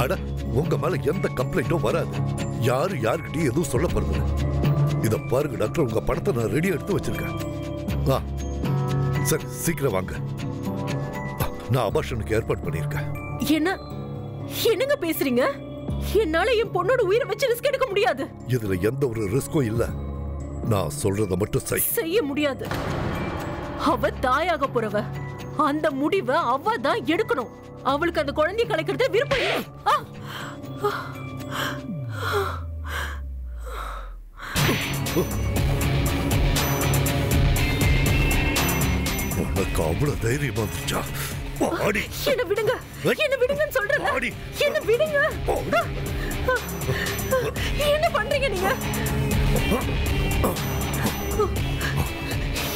அட, உங்க மேல எந்த கம்ப்ளைண்ட்டும் வராது. யாருக்கிட்டையும் எதுவும் சொல்ல போறது. இத பாருங்க டாக்டர், உங்க படத்தை நான் ரெடி எடுத்து வச்சிருக்கேன். சரி, சீக்கிரம் வாங்க. நான் அபார்ஷனுக்கு ஏற்பாடு பண்ணிருக்கேன். என்னங்க பேசுறீங்க? என்னால என் பொண்ணோட உயிரை வச்சு ரிஸ்க் எடுக்க முடியாது. இதுல எந்த ஒரு ரிஸ்கும் இல்ல. நான் சொல்றத மட்டும் செய்ய முடியாது. அவ தாயாக போறவ. அந்த முடிவை அவ தான் எடுக்கணும். அவளுக்கு அந்த குழந்தையை கலைக்கிறது விருப்பம் இல்லை. உனக்கு அவ்வளவு தைரியம் வந்துச்சா? என்ன விடுங்க, என்ன விடுங்கன்னு சொல்றேன். என்ன விடுங்க. என்ன பண்றீங்க நீங்க?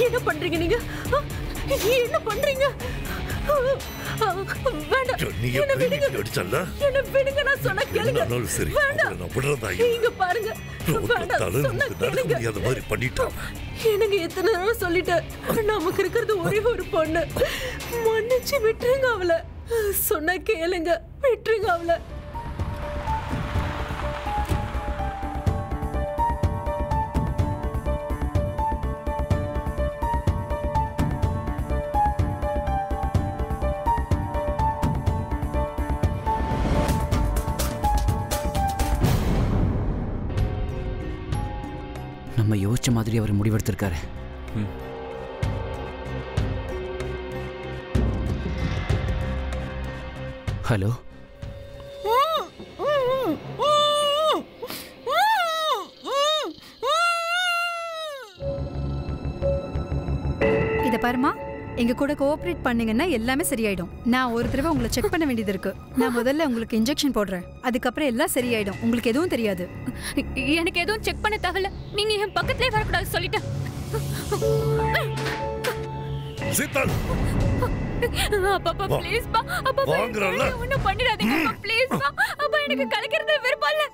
என்ன பண்றீங்க நீங்க? என்ன பண்றீங்க? வேண்டாம், என்ன விடுங்க. என்ன விடுங்க, நான் சொன்ன கேளுங்க. வேண்டாம், இங்க பாருங்க. எனக்கு எத்தனை தடவை சொல்லிட்டேன், நமக்கு இருக்கிறது ஒரே ஒரு பொண்ணு. மன்னிச்சு விட்டுருங்க அவளை. சொன்ன கேளுங்க, விட்டுருங்க அவளை. நம்ம யோசிச்ச மாதிரி அவர் முடிவெடுத்திருக்காரு. ஹலோ, இத பாருமா, எங்க கூட கோஆபரேட் பண்ணீங்கன்னா எல்லாமே சரியாயிடும். நான் ஒரு தடவை உங்களை செக் பண்ண வேண்டியது இருக்கு. நான் முதல்ல உங்களுக்கு இன்ஜெக்ஷன் போடுறேன், அதுக்கப்புறம் எல்லாம் சரியாயிடும். உங்களுக்கு எதுவும் தெரியாது. எனக்கு எதுவும் செக் பண்ண தேவையில்ல. நீங்க என் பக்கத்துலயே வரக்கூடாது சொல்லிட்டேன். சீதல், அப்பா ப்ளீஸ் பா. அப்பா ஒன்னும் பண்ணிடாதீங்க ப்ளீஸ் பா. அப்பா எனக்கு கலைக்கிறது விருப்பம் இல்ல.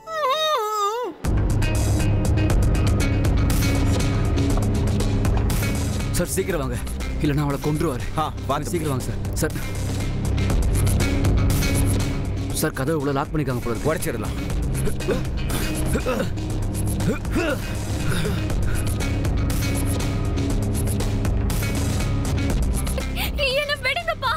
சார் சீக்கிரம் வாங்க, இல்லைன்னா அவளை கொன்றுவாரு. வாங்க, சீக்கிரம் வாங்க சார். சார் சார் கதவை இவ்வளோ லாக் பண்ணிக்காங்க போல. உடைச்சிடலாம். என்ன விடுங்கப்பா.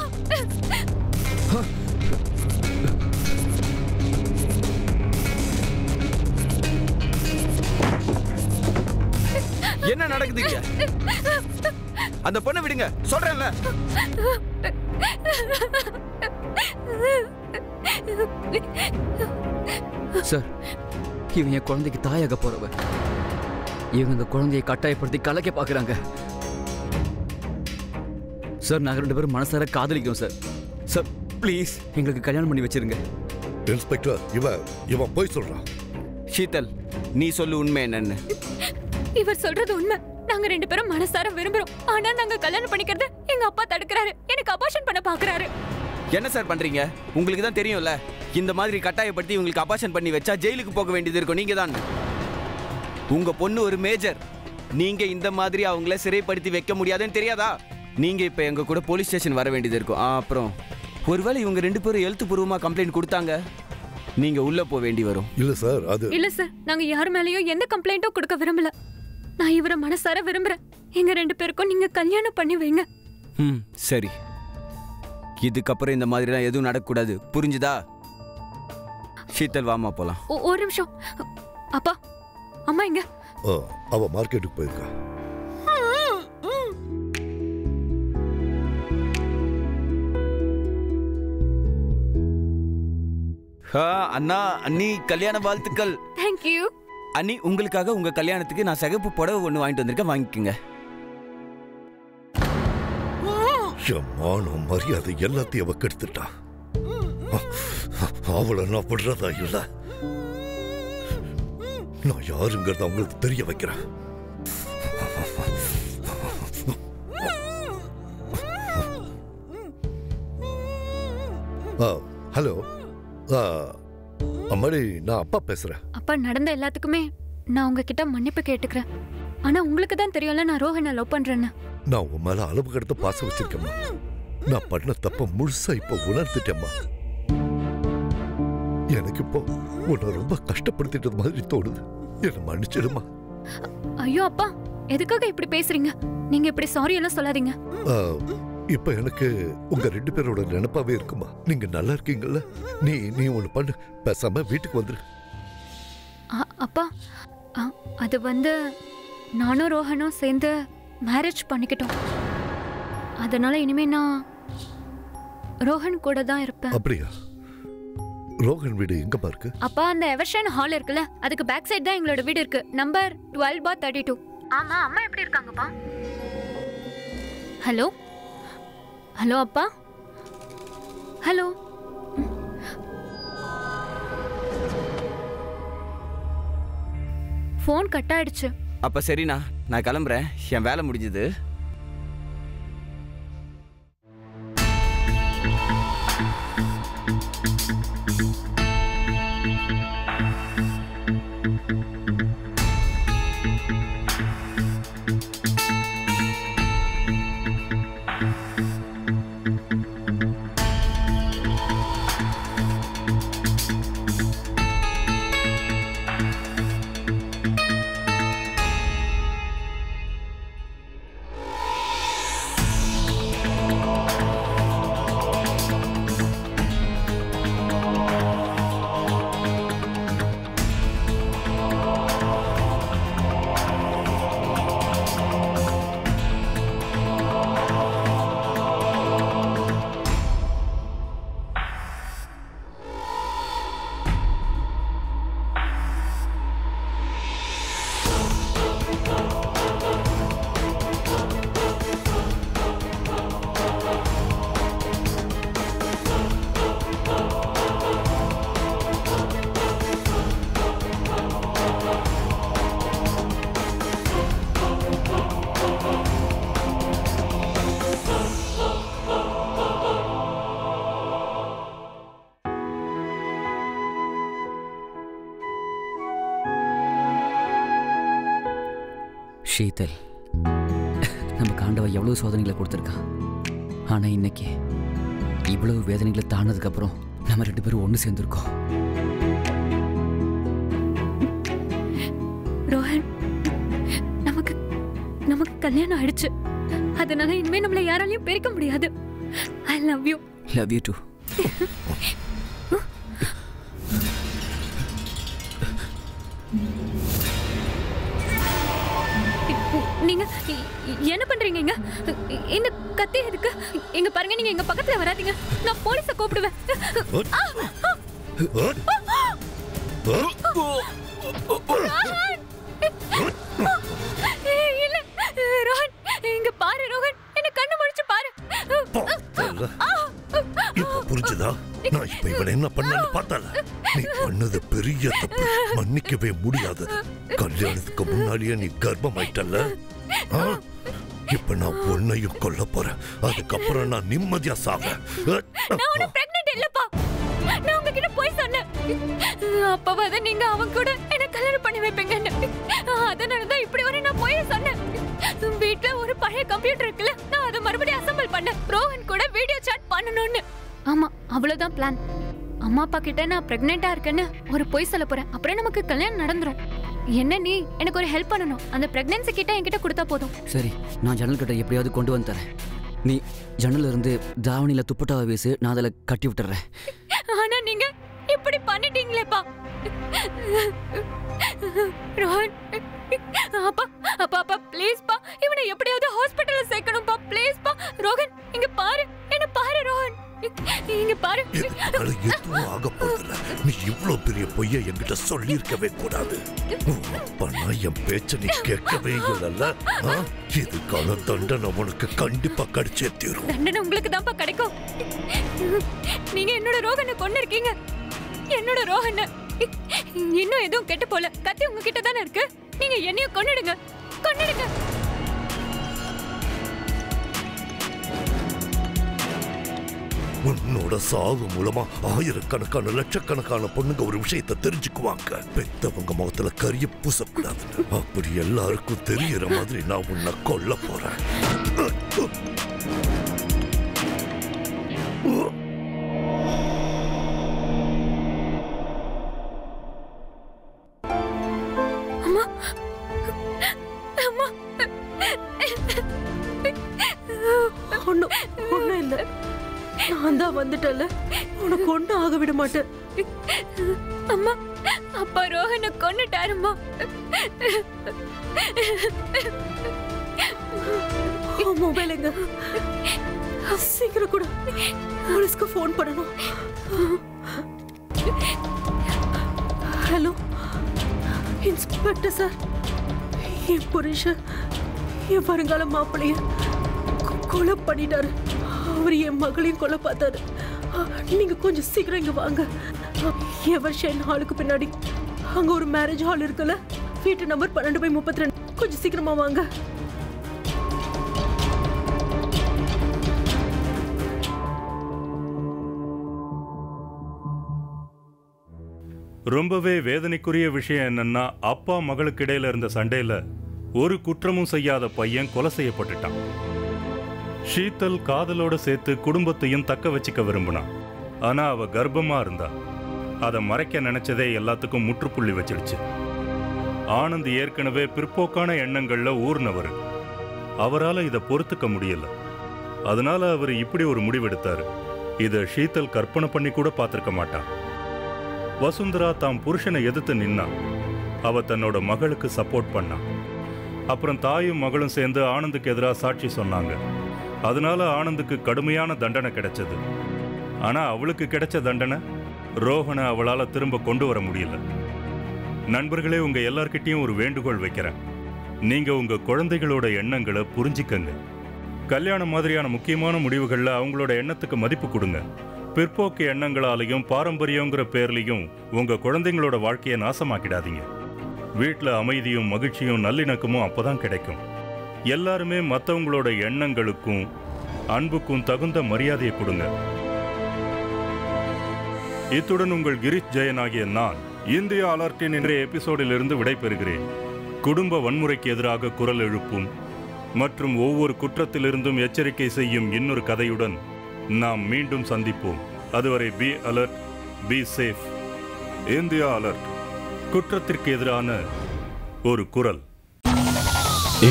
என்ன நடக்குதுங்க? அந்த பொண்ணை விடுங்க, சொல்றேன்ல. சார், இவன் என் குழந்தைக்கு தாயாக போறவ. இவங்க இந்த குழந்தையை கட்டாயப்படுத்தி கலைக்க பாக்குறாங்க. சார், நாங்க 2 பேரும் மனசார காதலிக்கிறோம் சார். சார் ப்ளீஸ் எங்களுக்கு கல்யாணம் பண்ணி வச்சிருங்க. இன்ஸ்பெக்டர், இவன் போய் சொல்றான். ஷீதல், நீ சொல்லு உண்மை என்னன்னு. இவர் சொல்றது உண்மை. நாங்க 2 பேரும் மனசார விரும்புறோம். ஆனா நாங்க கல்யாணம் பண்ணிக்கிறது எங்க அப்பா தடுக்கிறாரு. எனக்கு அபார்ஷன் பண்ண பாக்குறாரு. என்ன சார் பண்றீங்க? உங்களுக்கு தான் தெரியும்ல, இந்த மாதிரி கட்டாயப்படுத்தி உங்களுக்கு அபார்ஷன் பண்ணி வச்சா ஜெயிலுக்கு போக வேண்டியது இருக்கும். நீங்க தான். உங்க பொண்ணு ஒரு மேஜர். நீங்க இந்த மாதிரி அவங்கள சிறைப்படுத்தி வைக்க முடியாதுன்னு தெரியாதா? நீங்க இப்ப எங்க கூட போலீஸ் ஸ்டேஷன் வர வேண்டியது இருக்கும். அப்புறம் ஒருவேளை இவங்க 2 பேரும் எழுத்துப்பூர்வமா கம்ப்ளைண்ட் கொடுத்தாங்க, நீங்க உள்ள போக வேண்டி வரும். இல்ல சார், அது இல்ல சார், நாங்க யார் மேலயும் எந்த கம்ப்ளைண்ட்டும் கொடுக்க விரும்பல. நான் இவரை மனசார விரும்புறேன். எங்க 2 பேருக்கும் நீங்க கல்யாணம் பண்ணி வைங்க. சரி. இதுக்கப்புறம் இந்த மாதிரிலாம் எதுவும் நடக்கக்கூடாது, புரிஞ்சுதா? ஷீதல் வாமா போலாம். ஒரு நிமிஷம். அப்பா, அம்மா எங்க? அவ மார்க்கெட்டுக்கு போயிருக்கா. அண்ணா, அண்ணி கல்யாண வாழ்த்துக்கள். Thank you. அண்ணி, உங்களுக்காக உங்க கல்யாணத்துக்கு நான் சிகப்பு புடவை ஒன்று வாங்கிட்டு வந்திருக்கேன், வாங்கிக்கோங்க. மானம் மரியாதை எல்லாத்தையும் அவ கெடுத்துட்டா. அவளை நான் விடுறதா இல்ல. நான் யாருங்கிறத அவங்களுக்கு தெரிய வைக்கிறேன். ஹலோ அம்மாடி, நான் அப்பா பேசுறேன். அப்பா, நடந்த எல்லாத்துக்குமே நான் உங்ககிட்ட மன்னிப்பு கேட்டுக்கிறேன். ஆனா உங்களுக்கு தான் தெரியும்ல நான் ரோஹனை லவ் பண்றேன்னு. நான் உன் மேல அளவு கடத்த பாசம் வச்சிருக்கேம்மா. நான் பண்ண தப்ப முழுசா இப்ப உணர்ந்துட்டேம்மா. எனக்கு இப்போ உன்னை ரொம்ப கஷ்டப்படுத்திட்டது மாதிரி தோணுது. என்ன மன்னிச்சிடுமா. ஐயோ அப்பா, எதுக்காக இப்படி பேசுறீங்க? நீங்க இப்படி சாரி எல்லாம் சொல்லாதீங்க. இப்ப எனக்கு உங்க 2 பேரோட நினைப்பாவே இருக்குமா. நீங்க நல்லா இருக்கீங்கல்ல? நீ ஒண்ணு பண்ணு, பேசாம வீட்டுக்கு வந்துரு. அப்பா, அது வந்து நானும் ரோஹனும் சேர்ந்து மேரேஜ் பண்ணிக்கிட்டோம். அதனால இனிமே நான் ரோஹன் கூட தான் இருப்பேன். அப்படியா? ரோஹன் வீடு எங்கப்பா இருக்கு? அப்பா, அந்த எவர்ஷன் ஹால் இருக்குல்ல, அதுக்கு பேக் சைடு தான் எங்களோட வீடு இருக்கு. நம்பர் 12/32. ஆமா, அம்மா எப்படி இருக்காங்கப்பா? ஹலோ ஹலோ அப்பா, ஹலோ. ஃபோன் கட் ஆயிடுச்சு. அப்ப சரிண்ணா, நான் கிளம்புறேன். என் வேலை முடிஞ்சது. ஷீதல், நமக்கு ஆண்டவன் எவ்வளவு சோதனைகளை கொடுத்துருக்கான். ஆனால் இன்னைக்கு இவ்வளவு வேதனைகளை தாண்டதுக்கப்புறம் நம்ம 2 பேரும் ஒன்று சேர்ந்துருக்கோம். ரோஹன், நமக்கு கல்யாணம் ஆயிடுச்சு. அதனால இனிமே நம்மள யாராலையும் பிரிக்க முடியாது. I love you. Love you too. நீங்க என்ன பண்றீங்க? இந்த கத்தி எதுக்கு? எங்க பாருங்க, நீங்க எங்க பக்கத்துல வராதீங்க. நான் போலீஸை கூப்பிடுவேன். இல்ல ரோஹன், இங்க பாரு ரோஹன், என்ன கண்ணு முழிச்சு பாரு. இப்ப புரிஞ்சுதா? நான் இப்ப இவன் என்ன பண்ணான்னு பார்த்தால. நீ பண்ணது பெரிய தப்பு, மன்னிக்கவே முடியாது. கல்யாணத்துக்கு முன்னாடியே நீ கர்ப்பம் ஆயிட்டல்ல. இப்ப நான் உன்னையும் கொல்ல போறேன். அதுக்கப்புறம் நான் நிம்மதியா சாவேன். நான் உன்னை பிரெக்னன்ட் இல்லப்பா. நான் உங்ககிட்ட போய் சொன்னேன். அப்பவாத நீங்க அவன் கூட என்ன கல்யாணம் பண்ணி வைப்பீங்கன்னு. அதனாலதான் இப்படி வரை நான் போய் சொன்னேன். வீட்ல ஒரு பழைய கம்ப்யூட்டர் இருக்குல்ல, நான் அதை மறுபடியும் அசெம்பிள் பண்ணேன். ரோஹன் கூட வீடியோ சாட் பண்ணணும்னு. ஆமா, அவ்வளவுதான் பிளான். அம்மா அப்பா கிட்ட நான் பிரெக்னெண்டா இருக்கேன்னு ஒரு பொய் சொல்ல போறேன். அப்புறம் நமக்கு கல்யாணம் நடந்துரும். என்ன நீ எனக்கு ஒரு ஹெல்ப் பண்ணணும். அந்த பிரெக்னன்சி கிட்ட என்கிட்ட கொடுத்தா போதும். சரி, நான் ஜன்னல் கிட்ட எப்படியாவது கொண்டு வந்து தரேன். நீ ஜன்னல்ல இருந்து தாவணியில துப்பட்டாவை வீசு, நான் அதில் கட்டி விட்டுறேன். ஆனா நீங்க இப்படி பண்ணிட்டீங்களேப்பா. ரோஹன், அப்பா அப்பா அப்பா ப்ளீஸ் பா, இவனை எப்படியாவது ஹாஸ்பிட்டல்ல சேர்க்கணும் பா, ப்ளீஸ் பா. ரோஹன் இங்க பாரு, என்ன பாரு ரோஹன், இங்க பாரு. எதுவும் ஆக போதில்ல. நீ இவ்வளவு பெரிய பொய்ய என்கிட்ட சொல்லியிருக்கவே கூடாது. அப்பனா என் பேச்ச நீ கேட்கவே இல்லைல்ல. இதுக்கான தண்டனை உனக்கு கண்டிப்பா கிடைச்சே தீரும். தண்டனை உங்களுக்கு தான்ப்பா கிடைக்கும். நீங்க என்னோட ரோஹனை கொண்டு இருக்கீங்க. என்னோட ரோஹனை இன்னும் எதுவும் கெட்டு போல. கத்தி உங்ககிட்ட தானே இருக்கு. நீங்க என்னையும் கொன்னுடுங்க, கொன்னுடுங்க. உன்னோட சாவு மூலமா ஆயிரக்கணக்கான லட்சக்கணக்கான பொண்ணுங்க ஒரு விஷயத்தை தெரிஞ்சுக்குவாங்க. பெத்தவங்க முகத்துல கரிய பூசக்கூடாதுன்னு. அப்படி எல்லாருக்கும் தெரியற மாதிரி நான் உன்னை கொல்ல போறேன். ஒண்ணும் இல்ல, நான் தான் வந்துட்டல, உனக்கு ஒண்ணும் ஆக விட மாட்டேன். அம்மா, அப்பா ரோஹனை கொன்னுட்டாருமா. மொபைல் எங்க? சீக்கிரம் கூட, போலீஸ்க்கு ஃபோன் பண்ணணும். ஹலோ இன்ஸ்பெக்டர் சார், என் புருஷன் என் வருங்கால மாப்பிள்ளைய கொலை பண்ணிட்டாரு. அவர் என் மகளையும் கொலை பார்த்தாரு. நீங்க கொஞ்சம் சீக்கிரம் இங்க வாங்க. எவர்ஷன் ஹாலுக்கு பின்னாடி அங்க ஒரு மேரேஜ் ஹால் இருக்குல்ல, வீட்டு நம்பர் 12/32. கொஞ்சம் சீக்கிரமா வாங்க. ரொம்பவே வேதனைக்குரிய விஷயம் என்னன்னா, அப்பா மகளுக்கு இடையில இருந்த சண்டையில ஒரு குற்றமும் செய்யாத பையன் கொலை செய்யப்பட்டுட்டான். ஷீதல் காதலோட சேர்த்து குடும்பத்தையும் தக்க வச்சுக்க விரும்பினான். ஆனா அவ கர்ப்பமா இருந்தா. அதை மறைக்க நினைச்சதே எல்லாத்துக்கும் முற்றுப்புள்ளி வச்சிடுச்சு. ஆனந்த் ஏற்கனவே பிற்போக்கான எண்ணங்கள்ல ஊர்னவர். அவரால் இதை பொறுத்துக்க முடியல. அதனால அவர் இப்படி ஒரு முடிவெடுத்தாரு. இதை ஷீதல் கற்பனை பண்ணி கூட பார்த்திருக்க மாட்டான். வசுந்தரா தாம் புருஷனை எதிர்த்து நின்னா. அவ தன்னோட மகளுக்கு சப்போர்ட் பண்ணா. அப்புறம் தாயும் மகளும் சேர்ந்து ஆனந்துக்கு எதிராக சாட்சி சொன்னாங்க. அதனால ஆனந்துக்கு கடுமையான தண்டனை கிடைச்சது. ஆனா அவளுக்கு கிடைச்ச தண்டனை ரோஹனை அவளால திரும்ப கொண்டு வர முடியல. நண்பர்களே, உங்க எல்லார்கிட்டையும் ஒரு வேண்டுகோள் வைக்கிறேன். நீங்க உங்க குழந்தைகளோட எண்ணங்களை புரிஞ்சுக்கங்க. கல்யாணம் மாதிரியான முக்கியமான முடிவுகள்ல அவங்களோட எண்ணத்துக்கு மதிப்பு கொடுங்க. பிற்போக்கு எண்ணங்களாலையும் பாரம்பரியங்கிற பேர்லையும் உங்க குழந்தைங்களோட வாழ்க்கையை நாசமாக்கிடாதீங்க. வீட்டில் அமைதியும் மகிழ்ச்சியும் நல்லிணக்கமும் அப்பதான் கிடைக்கும். எல்லாருமே மற்றவங்களோட எண்ணங்களுக்கும் அன்புக்கும் தகுந்த மரியாதையை கொடுங்க. இத்துடன் உங்கள் கிரீஷ் ஜெயன் ஆகிய நான் இந்தியா அலர்ட்டின் இன்றைய எபிசோடிலிருந்து விடைபெறுகிறேன். குடும்ப வன்முறைக்கு எதிராக குரல் எழுப்பும் மற்றும் ஒவ்வொரு குற்றத்திலிருந்தும் எச்சரிக்கை செய்யும் இன்னொரு கதையுடன் நாம் மீண்டும் சந்திப்போம். அதுவரை be alert, be safe. India alert, குற்றத்திற்கு எதிரான ஒரு குரல்.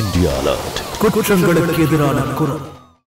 இந்தியா அலர்ட், குற்றங்களுக்கு எதிரான குரல்.